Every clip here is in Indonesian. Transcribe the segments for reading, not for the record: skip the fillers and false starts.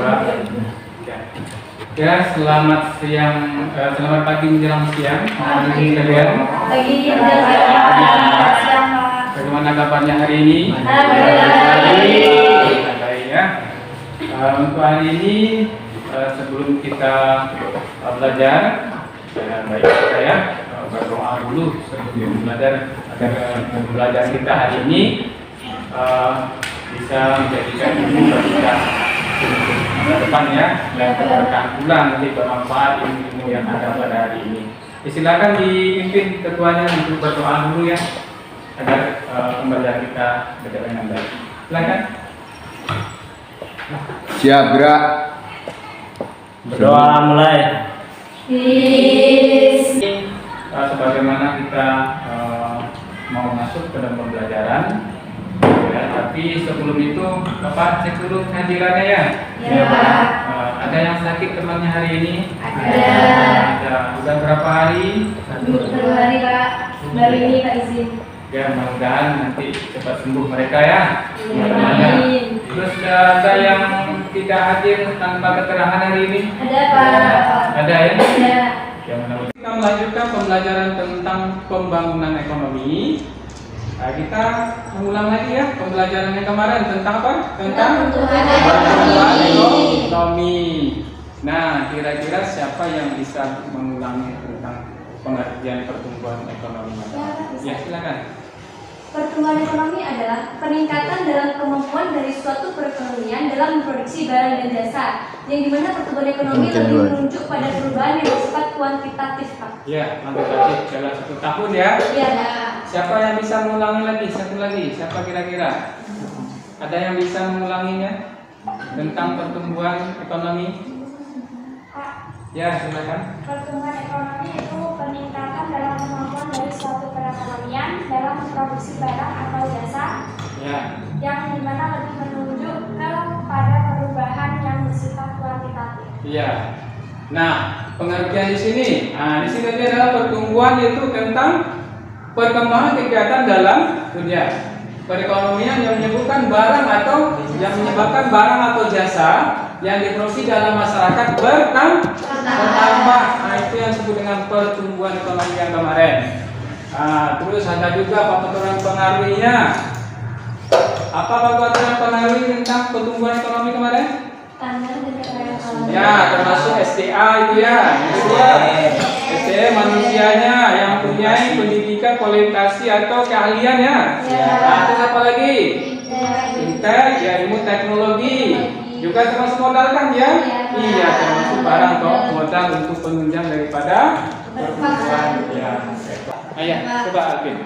dua. Ya, selamat siang, selamat pagi menjelang siang. Pagi kalian. Pagi siang. Bagaimana kabarnya hari ini? Baik ya. Untuk hari ini sebelum kita belajar, baik saya berdoa dulu sebelum belajar agar belajar kita hari ini bisa menjadikan ilmu kita ke depan ya, dan keberkahan pulang nanti bermanfaat ilmu yang ada pada hari ini. Silakan dipimpin ketuanya untuk berdoa dulu ya, agar pembelajaran kita berjalan dengan baik. Silakan. Siap, gerak. Berdoa mulai. Sebagaimana kita mau masuk ke dalam pembelajaran, ya, tapi sebelum itu Bapak cek dulu kehadirannya ya. Ya. Ada yang sakit temannya hari ini? Ada. Sudah berapa hari? 2 hari Pak. Baru ini Pak izin. Ya, mudah-mudahan nanti cepat sembuh mereka ya. Amin. Terus ada yang tidak hadir tanpa keterangan hari ini? Ada Pak. Ada ya? Ada. Yang kita melanjutkan pembelajaran tentang pembangunan ekonomi. Nah, kita mengulang lagi ya pembelajaran yang kemarin tentang apa? Tentang pertumbuhan ekonomi. Nah, kira-kira siapa yang bisa mengulangi tentang pengertian pertumbuhan ekonomi? Ya, silakan. Pertumbuhan ekonomi adalah peningkatan dalam kemampuan dari suatu perekonomian dalam memproduksi barang dan jasa, yang dimana pertumbuhan ekonomi lebih menunjuk pada perubahan yang bersifat kuantitatif, Pak. Ya, kuantitatif dalam 1 tahun ya. Iya, Pak. Siapa yang bisa mengulangi lagi? Satu lagi, siapa kira-kira? Ada yang bisa mengulanginya tentang pertumbuhan ekonomi? Ya, silakan. Pertumbuhan ekonomi itu peningkatan dalam kemampuan dari suatu perekonomian dalam memproduksi barang atau jasa, Ya. yang dimana lebih menunjuk kepada perubahan yang bersifat kuantitatif. Iya. Nah, pengertian di sini. Nah, di sini adalah pertumbuhan itu tentang perkembangan kegiatan dalam dunia. Perekonomian yang menyebutkan barang atau yang menyebabkan barang atau jasa yang diproduksi dalam masyarakat bertambah. Nah, itu yang disebut dengan pertumbuhan ekonomi yang kemarin. Terus ada juga faktor yang pengaruhinya. Apa faktor yang pengaruhi tentang pertumbuhan ekonomi kemarin? Tanah dan kekayaan alam. Ya, termasuk SDA itu ya. SDA manusianya yang mempunyai pendidikan, kualifikasi atau keahlian ya. Nah, terus apa lagi? Ya, ilmu teknologi. Juga termasuk modal kan ya? Iya, termasuk barang atau modal untuk penunjang daripada pertumbuhan. Ya. Ayo, coba Alvin.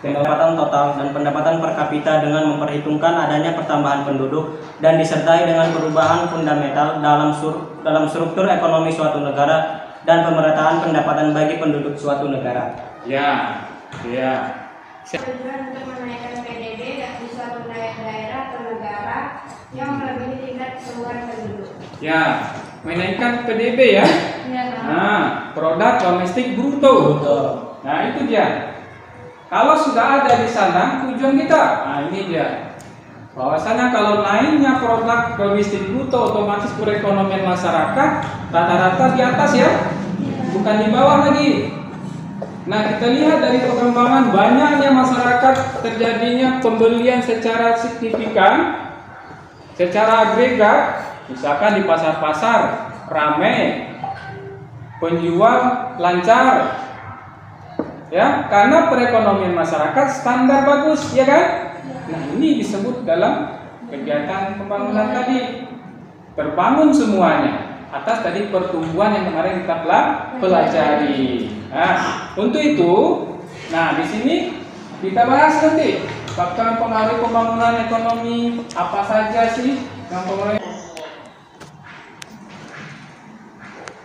Pendapatan total dan pendapatan per kapita dengan memperhitungkan adanya pertambahan penduduk dan disertai dengan perubahan fundamental dalam struktur ekonomi suatu negara dan pemerataan pendapatan bagi penduduk suatu negara. Ya, ya. Tujuan untuk menaikkan PDB di suatu daerah atau negara yang melebihi tingkat pertumbuhan penduduk. Ya, menaikkan PDB ya. Iya, Pak. Nah, produk domestik bruto. Nah, itu dia. Kalau sudah ada di sana tujuan kita. Nah, ini dia. Bahwasanya kalau naiknya produk domestik bruto, otomatis perekonomian masyarakat rata-rata di atas ya, bukan di bawah lagi. Nah, kita lihat dari perkembangan banyaknya masyarakat terjadinya pembelian secara signifikan, secara agregat, misalkan di pasar-pasar ramai, penjual lancar. Ya, karena perekonomian masyarakat standar bagus, ya kan? Nah, ini disebut dalam kegiatan pembangunan tadi. Terbangun semuanya atas tadi pertumbuhan yang kemarin kita pelajari. Nah, untuk itu, nah di sini kita bahas nanti faktor pengaruh pembangunan ekonomi apa saja sih yang pengaruh.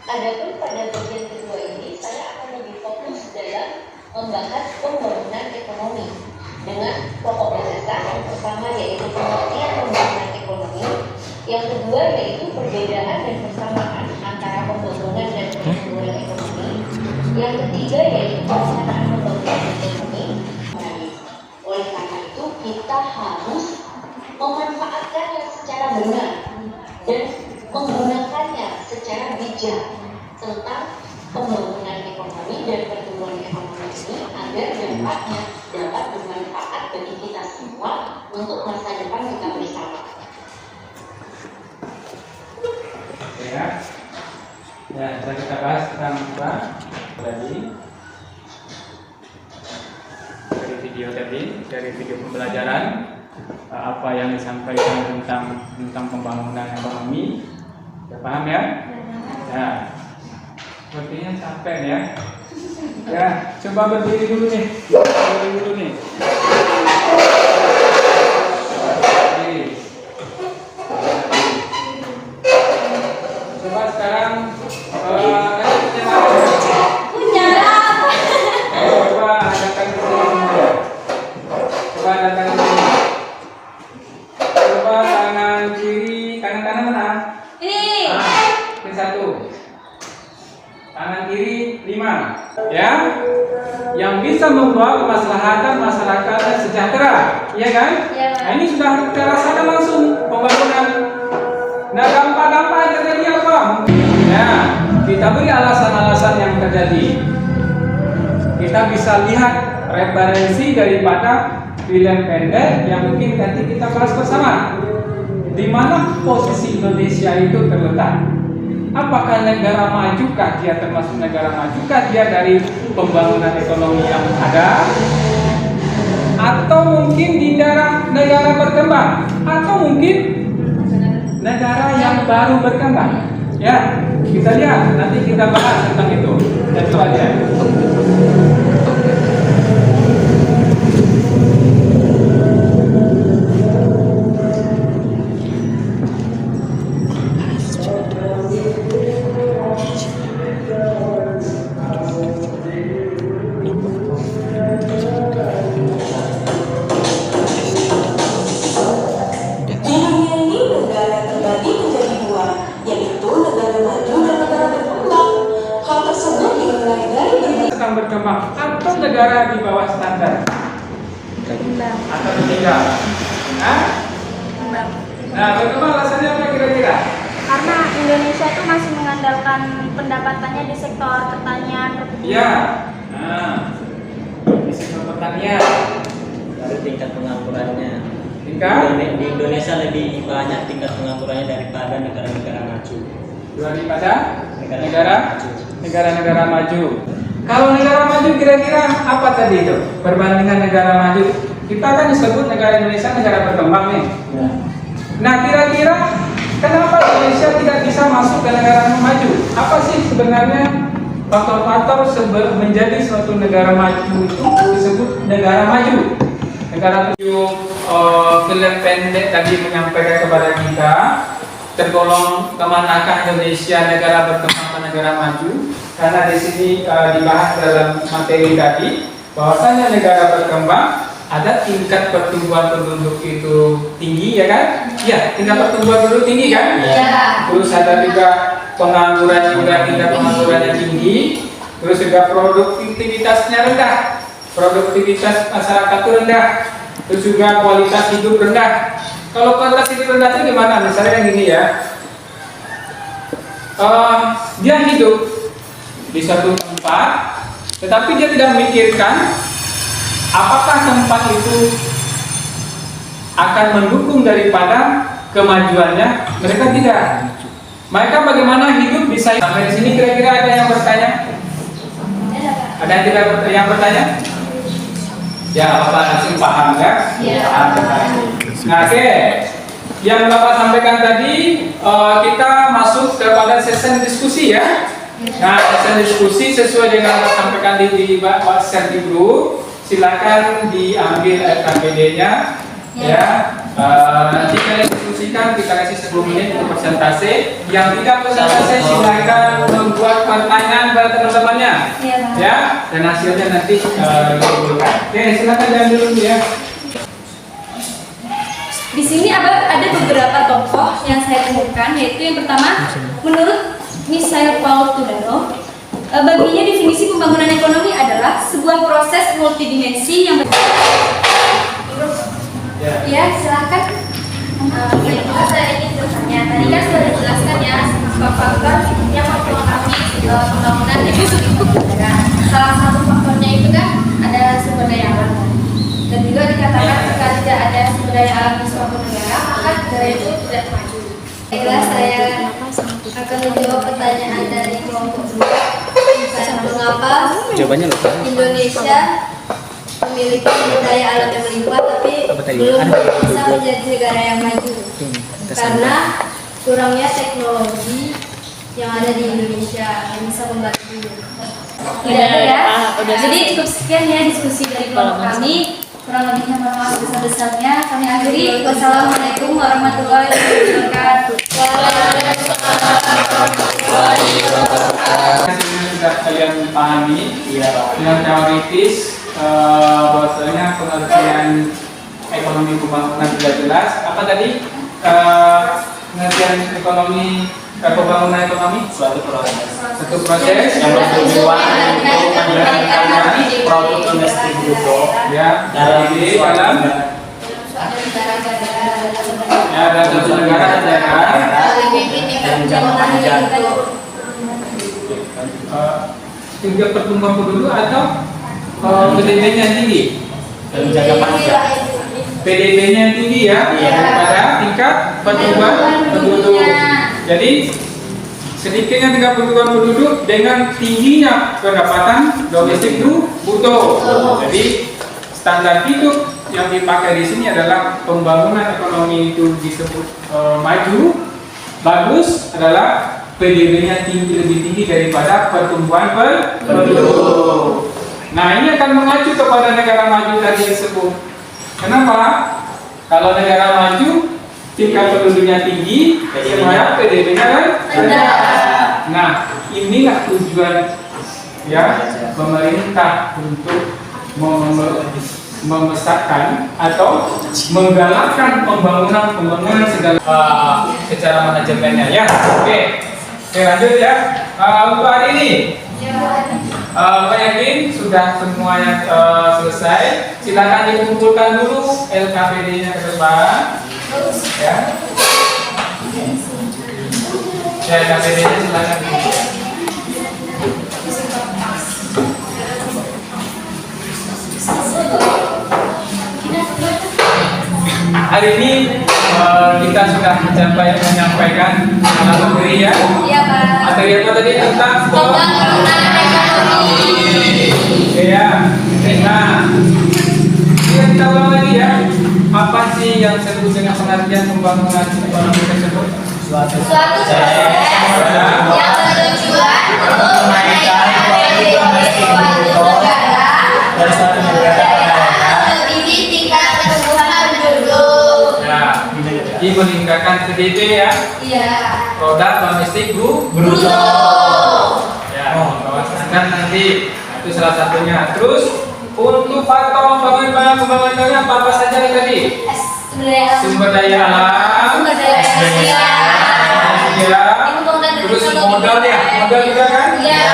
Adapun pada bagian kedua ini saya akan lebih fokus dalam membahas pembangunan ekonomi dengan pokok dasar. Yang pertama yaitu pengertian pembangunan ekonomi, yang kedua yaitu perbedaan dan persamaan antara pembangunan dan pertumbuhan ekonomi, yang ketiga yaitu pelaksanaan pembangunan ekonomi. Oleh karena itu kita harus memanfaatkannya secara benar dan menggunakannya secara bijak tentang pembangunan ekonomi dan pertumbuhan ekonomi ini agar dampaknya dapat bermanfaat bagi kita semua untuk masa depan kita bersama. Ya, ya, sudah kita bahas tentang apa tadi dari video pembelajaran apa yang disampaikan tentang pembangunan ekonomi. Sudah paham ya? Ya, sepertinya capek ya. Ya, coba berdiri dulu nih. Berdiri dulu nih. Coba sekarang Punya. coba adakan dulu. Coba adakan dulu. Coba tangan kiri, kanan mana? Ini. Ini 1. Tangan kiri 5. Ya. Yang bisa membawa kemaslahatan masyarakat dan sejahtera, iya kan? Iya. Nah, ini sudah terasa langsung pembangunan. Nah, dampak-dampak yang terjadi apa? Ya, kita beri alasan-alasan yang terjadi. Kita bisa lihat referensi daripada film pendek yang mungkin nanti kita bahas bersama. Di mana posisi Indonesia itu terletak? Apakah negara majukah dia, termasuk negara majukah dia dari pembangunan ekonomi yang ada? Atau mungkin di daerah negara berkembang? Atau mungkin negara yang baru berkembang? Ya, kita lihat, nanti kita bahas tentang itu. Itu aja. Dunia ini negara terbagi menjadi dua, yaitu negara maju dan negara berkembang. Hal tersebut dimulai dari berbagai Sedang berkembang atau negara di bawah standar atau bertinggal. Nah, berkembang alasannya apa kira-kira? Karena Indonesia itu masih mengandalkan pendapatannya di sektor pertanian. Iya. Nah, di sektor pertanian. Dari tingkat penganggurannya. Tingkat Di Indonesia lebih banyak tingkat penganggurannya daripada negara-negara maju. daripada negara-negara maju. Kalau negara maju kira-kira apa tadi itu? Perbandingan negara maju. Kita kan disebut negara Indonesia negara berkembang nih. Nah, kira-kira kenapa Indonesia tidak bisa masuk ke negara maju? Apa sih sebenarnya faktor-faktor menjadi suatu negara maju itu disebut negara maju? Negara maju film pendek tadi menyampaikan kepada kita tergolong kemanakah Indonesia negara berkembang atau negara maju? Karena di sini dibahas dalam materi tadi bahwasanya negara berkembang ada tingkat pertumbuhan penduduk itu tinggi, ya kan? Iya, tingkat pertumbuhan penduduk tinggi kan? Iya. Terus ada juga pengangguran juga, tingkat penganggurannya tinggi. Terus juga produktivitasnya rendah, produktivitas masyarakat itu rendah. Terus juga kualitas hidup rendah. Kalau kualitas hidup rendah itu gimana? Misalnya gini ya, dia hidup di suatu tempat, tetapi dia tidak memikirkan apakah tempat itu akan mendukung daripada kemajuannya. Mereka tidak. Mereka bagaimana hidup bisa sampai di sini? Kira-kira ada yang bertanya? Ada yang tidak yang bertanya? Ya, Bapak langsung paham ya? Iya. Nah, oke. Yang Bapak sampaikan tadi, kita masuk kepada sesi diskusi ya. Nah, sesi diskusi sesuai dengan yang sampaikan di WhatsApp di grup. Silakan diambil KPD-nya ya. Nanti kalian diskusikan, kita kasih 10 menit untuk presentasi. Yang tidak presentasi silakan membuat pertanyaan pada teman-temannya ya, dan hasilnya nanti dikumpulkan. Oke, silakan jalan dulu ya. Di sini ada beberapa tokoh yang saya temukan, yaitu yang pertama menurut Michael Paul Tudaro, baginya definisi pembangunan ekonomi adalah sebuah proses multidimensi yang ya, silahkan. Saya ingin bertanya, tadi kan sudah negara itu tidak maju. Baiklah, saya akan menjawab pertanyaan dari kelompok 2. Mengapa Indonesia memiliki sumber daya alam yang melimpah tapi belum bisa menjadi negara yang maju? Karena kurangnya teknologi yang ada di Indonesia yang bisa membantu. Tidak ada ya. Jadi cukup sekian ya diskusi dari kelompok kami. Kurang lebihnya mohon maaf sebesar-besarnya. Kami akhiri. Wassalamualaikum warahmatullahi wabarakatuh. Sudah kalian pahami dengan teoritis bahwasanya pengertian ekonomi pembangunan sudah jelas. Apa tadi pengertian ekonomi pembangunan ekonomi? Suatu proses yang bertujuan untuk meningkatkan produk domestik bruto ya dalam dalam satu negara dan jangka panjang. Tingkat pertumbuhan penduduk atau PDB-nya tinggi? Dan jangka panjang. PDB-nya tinggi ya, pada tingkat pertumbuhan penduduk. Jadi sedikitnya tingkat pertumbuhan penduduk dengan tingginya pendapatan domestik bruto. Jadi standar hidup yang dipakai di sini adalah pembangunan ekonomi itu disebut maju, bagus adalah PDB-nya lebih tinggi daripada pertumbuhan penduduk. Nah, ini akan mengacu kepada negara maju tadi disebut. Kenapa? Kalau negara maju tingkat penduduknya tinggi, semuanya PDB-nya kan rendah. Nah, inilah tujuan ya pemerintah untuk membesarkan atau menggalakkan pembangunan secara manajemennya ya. Oke, lanjut ya. Untuk hari ini, Pak yakin sudah semuanya selesai. Silakan dikumpulkan dulu LKPD-nya ke depan. Ya. LKPD-nya silakan dikumpulkan. Hari ini kita sudah menyampaikan materi ya. Iya, Pak. Materi apa tadi tentang Pembangunan ekonomi. Ya. Nah, kita ulang lagi ya. Apa sih yang disebut dengan pengertian pembangunan ekonomi tersebut? Suatu proses yang bertujuan untuk menaikkan PDB suatu negara Dari suatu negara melebihi tingkat pertumbuhan penduduk. Ya, ini meningkatkan PDB ya. Iya. Produk domestik Bruto. Ya, kan nanti itu salah satunya. Terus untuk faktor pembangunan apa saja tadi? Sumber daya alam, Sumber daya manusia. ya. Terus modal ya, modal juga kan? Iya.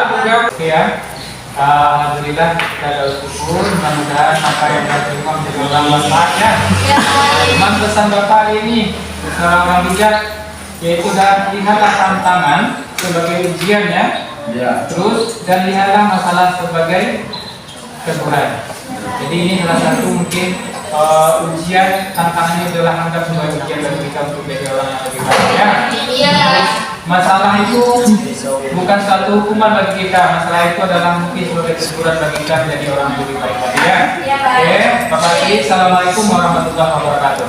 Modal juga ya. Alhamdulillah kita bersyukur, mudah-mudahan apa yang kita terima menjadi manfaatnya. Cuman pesan Bapak ini seorang bijak, yaitu dan lihatlah tantangan sebagai ujian ya. Terus dan lihatlah masalah sebagai teguran. Jadi ini salah satu mungkin ujian, tantangannya adalah anggap sebagai ujian bagi kita untuk menjadi orang yang lebih baik ya. Iya. Masalah itu bukan suatu hukuman bagi kita. Masalah itu adalah mungkin sebagai teguran bagi kita menjadi orang yang lebih baik lagi ya. Iya, Pak. Oke, Bapak Assalamualaikum warahmatullahi wabarakatuh.